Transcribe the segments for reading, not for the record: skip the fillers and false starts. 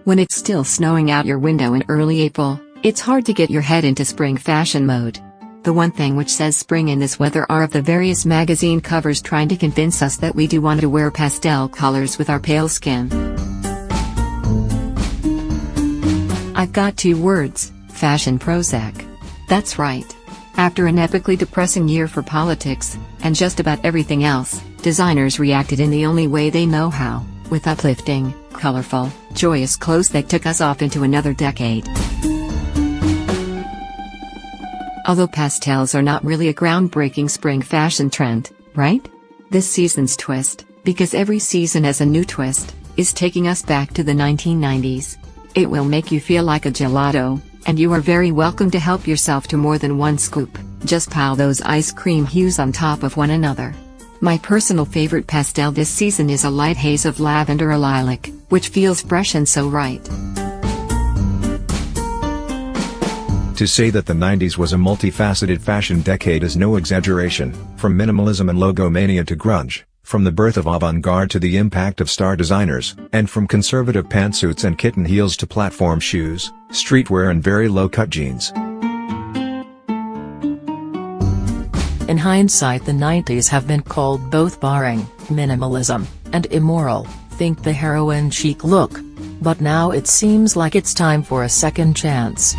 When it's still snowing out your window in early April, it's hard to get your head into spring fashion mode. The one thing which says spring in this weather are of the various magazine covers trying to convince us that we do want to wear pastel colors with our pale skin. I've got 2 words: fashion Prozac. That's right. After an epically depressing year for politics, and just about everything else, designers reacted in the only way they know how, with uplifting, colorful, joyous clothes that took us off into another decade. Although pastels are not really a groundbreaking spring fashion trend, right? This season's twist, because every season has a new twist, is taking us back to the 1990s. It will make you feel like a gelato, and you are very welcome to help yourself to more than one scoop. Just pile those ice cream hues on top of one another. My personal favorite pastel this season is a light haze of lavender or lilac, which feels fresh and so right. To say that the 90s was a multifaceted fashion decade is no exaggeration, from minimalism and logomania to grunge, from the birth of avant-garde to the impact of star designers, and from conservative pantsuits and kitten heels to platform shoes, streetwear and very low-cut jeans. In hindsight, the 90s have been called both boring, minimalism, and immoral, think the heroin chic look. But now it seems like it's time for a second chance.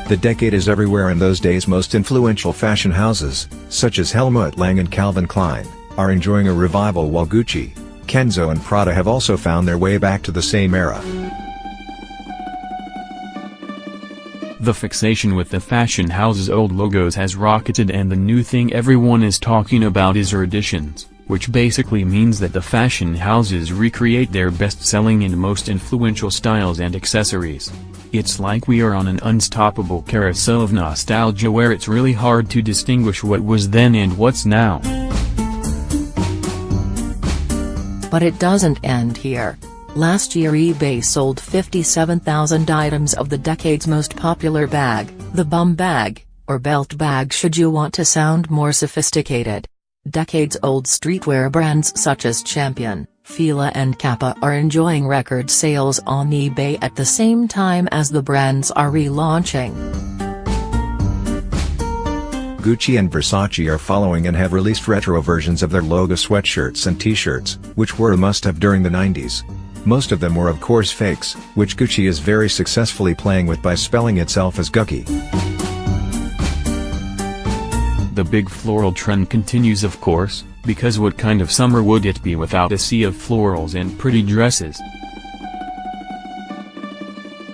The decade is everywhere, and those days most influential fashion houses, such as Helmut Lang and Calvin Klein, are enjoying a revival, while Gucci, Kenzo and Prada have also found their way back to the same era. The fixation with the fashion house's old logos has rocketed, and the new thing everyone is talking about is editions, which basically means that the fashion houses recreate their best-selling and most influential styles and accessories. It's like we are on an unstoppable carousel of nostalgia where it's really hard to distinguish what was then and what's now. But it doesn't end here. Last year eBay sold 57,000 items of the decade's most popular bag, the bum bag, or belt bag should you want to sound more sophisticated. Decades-old streetwear brands such as Champion, Fila and Kappa are enjoying record sales on eBay at the same time as the brands are relaunching. Gucci and Versace are following and have released retro versions of their logo sweatshirts and t-shirts, which were a must-have during the 90s. Most of them were of course fakes, which Gucci is very successfully playing with by spelling itself as Gucci. The big floral trend continues, of course, because what kind of summer would it be without a sea of florals and pretty dresses?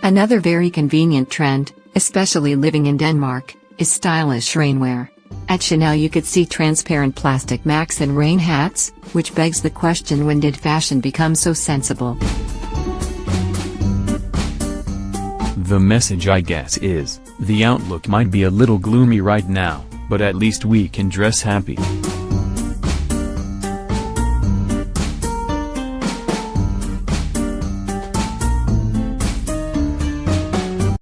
Another very convenient trend, especially living in Denmark, is stylish rainwear. At Chanel you could see transparent plastic Max and rain hats, which begs the question, when did fashion become so sensible? The message, I guess, is, the outlook might be a little gloomy right now, but at least we can dress happy.